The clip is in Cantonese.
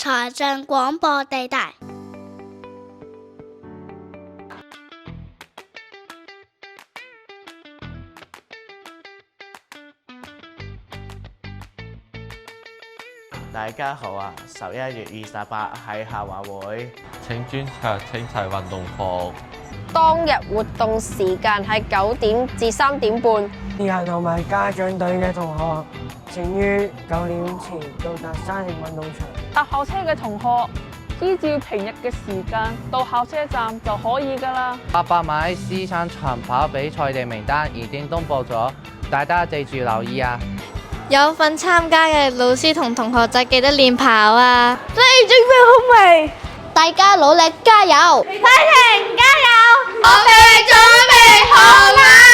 財政廣播地帶。大家好啊！11月28係校運會，請穿着清齊運動服。當日活動時間係9點至3點半。以下同埋家長隊嘅同學，請於9點前到達沙田運動場。搭校車嘅同學，依照平日嘅時間到校車站就可以㗎啦。800米師生長跑比賽嘅名單已經公佈咗，大家記住留意啊！有份參加嘅老師同同學仔記得練跑啊！你準備好未？大家努力加油！快停加油！我哋準備好啦！